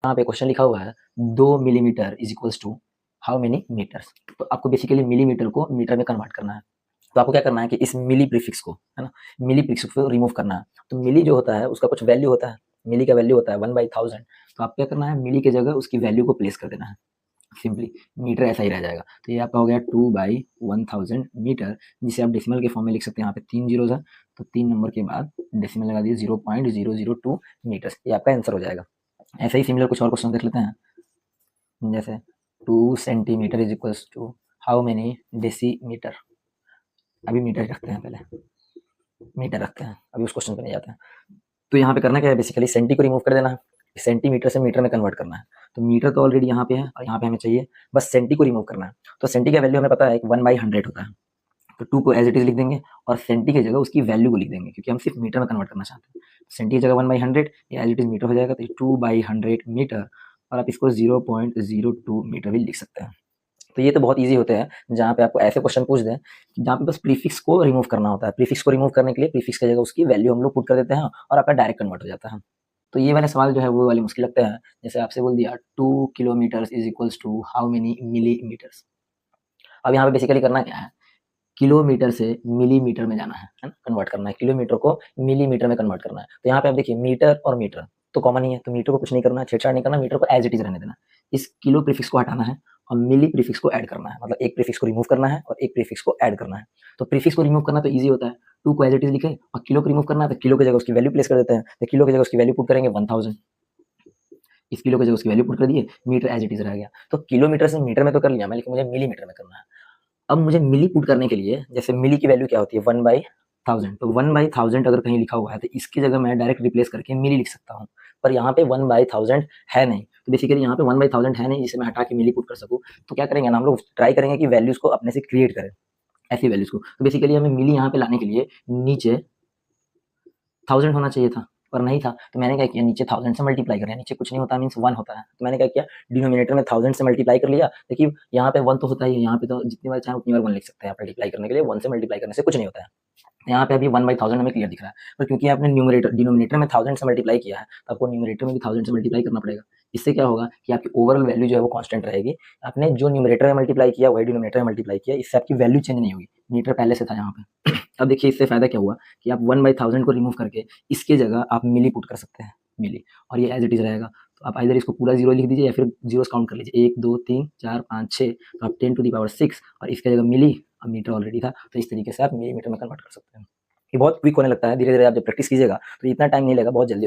यहाँ पे क्वेश्चन लिखा हुआ है 2 millimetre is equals to how many metres. तो आपको बेसिकली मिलीमीटर को मीटर में कन्वर्ट करना है। तो आपको क्या करना है कि इस मिली प्रीफिक्स को, है ना, मिली प्रीफिक्स को रिमूव करना है। तो मिली जो होता है उसका कुछ वैल्यू होता है, मिली का वैल्यू होता है 1/1000। तो आप क्या करना है, मिली की जगह उसकी वैल्यू को प्लेस कर देना है। सिंपली मीटर ऐसा ही रह जाएगा। तो ये आपका हो गया 2/1000 मीटर, जिसे आप डेसिमल के फॉर्म में लिख सकते हैं। यहाँ पे 3 जीरोज है, तो 3 नंबर के बाद डेसिमल लगा दिए 0.002 मीटर। ये आपका आंसर हो जाएगा। ऐसे ही सिमिलर कुछ और क्वेश्चन देख लेते हैं। जैसे 2 centimetre is equals to how many decimetre. अभी मीटर रखते हैं, पहले मीटर रखते हैं, अभी उस क्वेश्चन पे नहीं जाते हैं। तो यहाँ पे करना क्या है, बेसिकली सेंटी को रिमूव कर देना है, सेंटीमीटर से मीटर में कन्वर्ट करना है। तो मीटर तो ऑलरेडी यहाँ पे है और यहाँ पे हमें चाहिए बस सेंटी को रिमूव करना है। तो सेंटी का वैल्यू हमें पता है 1/100 होता है। तो 2 को एज इट इज लिख देंगे और सेंटी की जगह उसकी वैल्यू को लिख देंगे, क्योंकि हम सिर्फ मीटर में कन्वर्ट करना चाहते हैं। सेंटी की जगह 1/100, ये एज इट इज मीटर हो जाएगा। तो 2/100 मीटर, और आप इसको 0.02 मीटर भी लिख सकते हैं। तो ये तो बहुत ईजी होते हैं, जहाँ पे आपको ऐसे क्वेश्चन पूछ दें जहाँ पे बस प्रीफिक्स को रिमूव करना होता है। प्रीफिक्स को रिमूव करने के लिए प्रीफिक्स की जगह उसकी वैल्यू हम लोग पुट कर देते हैं और आपका डायरेक्ट कन्वर्ट हो जाता है। तो ये वाले सवाल जो है वो वाले मुश्किल लगते हैं। जैसे आपसे बोल दिया 2 kilometre is equals to how many millimetres. अब यहाँ पे बेसिकली करना क्या है, किलोमीटर से मिलीमीटर में जाना है ना, कन्वर्ट करना है। किलोमीटर को मिलीमीटर में कन्वर्ट करना है। तो यहाँ पे आप देखिए मीटर और मीटर तो कॉमन ही है, तो मीटर को कुछ नहीं करना, छेड़छाड़ नहीं करना, मीटर को एज इट इज रहने देना। इस किलो प्रीफिक्स को हटाना है और मिली प्रीफिक्स को ऐड करना है, मतलब एक प्रीफिक्स को रिमूव करना है और एक प्रीफिक्स को ऐड करना है। तो प्रीफिक्स को रिमूव करना तो ईजी होता है, 2 को एज इट इज लिखे, और किलो को रिमूव करना है तो किलो की जगह उसकी वैल्यू प्लेस कर देते हैं। तो किलो की जगह उसकी वैल्यू पुट करेंगे 1000, इस किलो की जगह उसकी वैल्यू पुट कर दिए, मीटर एज इट इज रह गया। तो किलोमीटर से मीटर में तो कर लिया मैं, लेकिन मुझे मिलीमीटर में करना है। अब मुझे मिली पुट करने के लिए, जैसे मिली की वैल्यू क्या होती है 1/1000, तो 1/1000 अगर कहीं लिखा हुआ है तो इसकी जगह मैं डायरेक्ट रिप्लेस करके मिली लिख सकता हूँ। पर यहाँ पे 1/1000 है नहीं, तो बेसिकली यहाँ पे 1/1000 है नहीं जिसे मैं हटा के मिली पुट कर सकूँ। तो क्या करेंगे ना, हम लोग ट्राई करेंगे कि वैल्यूज को अपने से क्रिएट करें, ऐसी वैल्यूज को। तो बेसिकली हमें मिली यहाँ पे लाने के लिए नीचे 1000 होना चाहिए था, पर नहीं था। तो मैंने क्या किया, नीचे 1000 से मल्टीप्लाई कर लिया। नीचे कुछ नहीं होता मीन्स 1 होता है, तो मैंने क्या किया, डिनोमिनेटर में 1000 से मल्टीप्लाई कर लिया। देखिए यहाँ पे 1 तो होता ही है, यहाँ पे तो जितनी बार चाहे उतनी बार 1 लिख सकते हैं आप मल्टीप्लाई करने के लिए। 1 से मल्टीप्लाई करने से कुछ नहीं होता है। यहाँ पे अभी 1/1000 हमें क्लियर दिख रहा है, पर क्योंकि आपने न्यूमरेटर डिनोमिनेटर में 1000 से मल्टीप्लाई किया है, तो आपको न्यूमरेटर में भी 1000 से मल्टीप्लाई करना पड़ेगा। इससे क्या होगा कि आपकी ओवरऑल वैल्यू जो है वो कांस्टेंट रहेगी। आपने जो न्यूमरेटर में मल्टीप्लाई किया वही डिनोमिनेटर में मल्टीप्लाई किया, इससे आपकी वैल्यू चेंज नहीं होगी, मीटर पहले से था यहाँ पे। अब देखिए इससे फायदा क्या हुआ कि आप 1/1000 को रिमूव करके इसके जगह आप मिली पुट कर सकते हैं, मिली, और ये एज इट इज रहेगा। तो आप इधर इसको पूरा जीरो लिख दीजिए या फिर जीरोस काउंट कर लीजिए, 1 2 3 4 5 6, तो आप 10⁻6, और इसके जगह मिली, अब मीटर ऑलरेडी था, तो इस तरीके से आप मिलीमीटर में कन्वर्ट कर सकते हैं। ये बहुत क्विक होने लगता है, धीरे धीरे आप जब प्रैक्टिस कीजिएगा तो इतना टाइम नहीं लगेगा, बहुत जल्दी हो जाएगा।